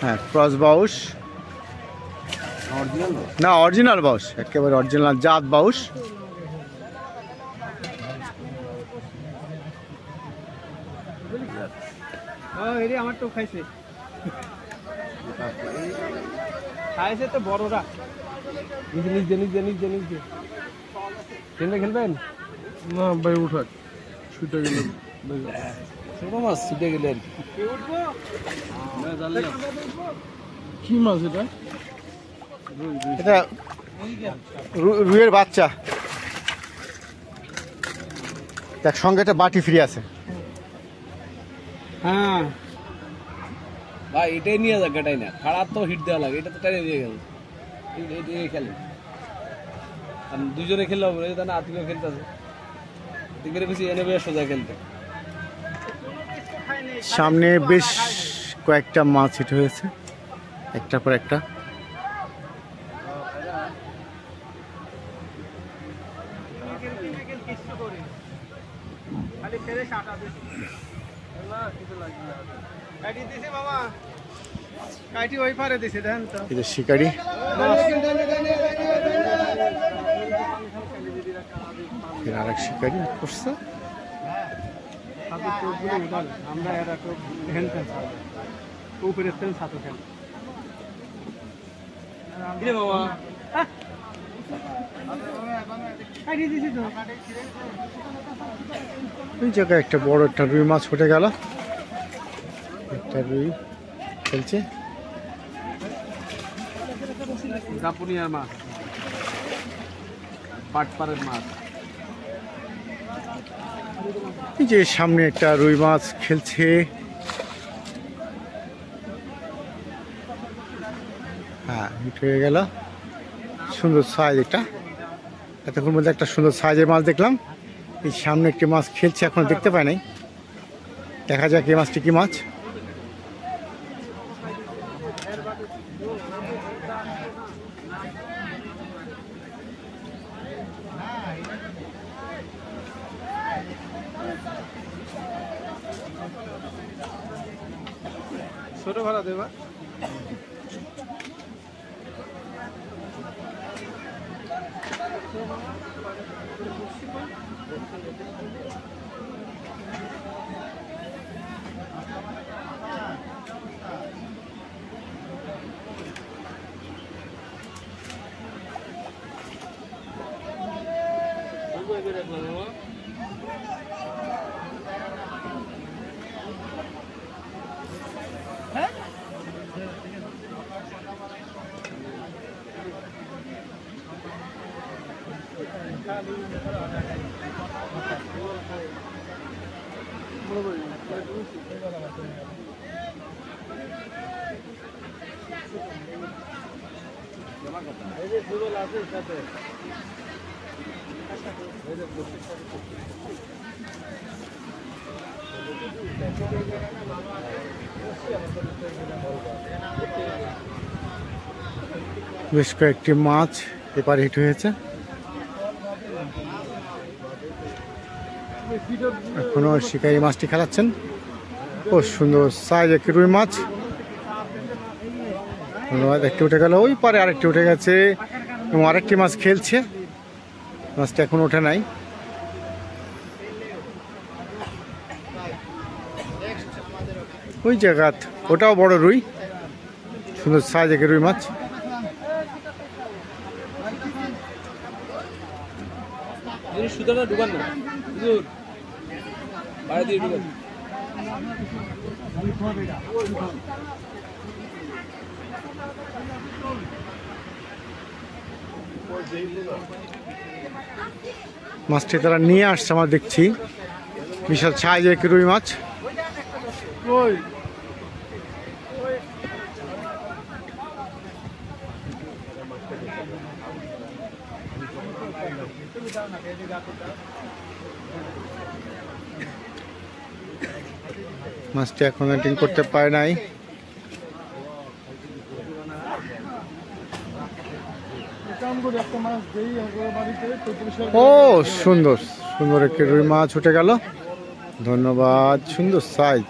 হ্যাঁ ক্রস বাউস না, অরিজিনাল বাউস, একেবারে অরিজিনাল জাত বাউস। আমার তো খাইছে খাইছে তো বড়রা নিজে নিজে নিজে নিজে নিজে খেলবেন না ভাই উঠাক ছুটে গেলেন ছোট মাছ ছুটে গেলেন কি মাছ এটা? এটা রুইয়ের বাচ্চা, দেখ সঙ্গে একটা বাটি ফ্রি আছে। হ্যাঁ ভাই এটাই নিয়ে যাক, এটাই না খারাপ তো হিট দেওয়া লাগে, এটা তো টাইনে দিয়ে গেল খেলে আর দুজনে খেললে হবে না, আত্মীয় খেলতে আছে বেশি এনে বেশ সোজা খেলতে। সামনে বেশ কয়েকটা মাছ হিট হয়েছে, একটার পর একটা। শিকারি আরেক শিকারি করছে। আমরা ওই জায়গায় একটা বড় একটা রুই মাছ উঠে গেল, একটা রুই খেলছে। জাপুনিয়ার মাছ, পাটপাড়ের মাছ। এই যে সামনে একটা রুই মাছ খেলছে, হ্যাঁ হিট হয়ে গেল। সুন্দর সাইজ, এটা এতক্ষণ মধ্যে একটা সুন্দর সাইজের মাছ দেখলাম। এই সামনে একটি মাছ খেলছে, এখন দেখতে পাই নাই, দেখা যাক এই মাছটি কি মাছ। ছোট ভাড়া দেবা বেশ কয়েকটি মাছ এপারে হিট হয়েছে, এখনো শিকারি মাছটি খেলাচ্ছেন। খুব সুন্দর সাইজ একটি রুই মাছ, ধন্যবাদ। একটি উঠে গেল, ওই পারে আরেকটি উঠে গেছে এবং আরেকটি মাছ খেলছে, মাছটা এখন ওঠে নাই। ওই জায়গাত ওটাও বড় রুই, সুন্দর সাইজ একটি রুই মাছ। সুতরাং ঢুকান না, বাইরে দিয়ে ঢুকান। মাছটি তারা নিয়ে আসছে, আমরা দেখছি বিশাল সাইজের একটি রুই মাছ। মাছটি এখন রেটিং করতে পারে নাই। ও সুন্দর সুন্দর একটি রুই মাছ উঠে গেল, ধন্যবাদ। সুন্দর সাইজ।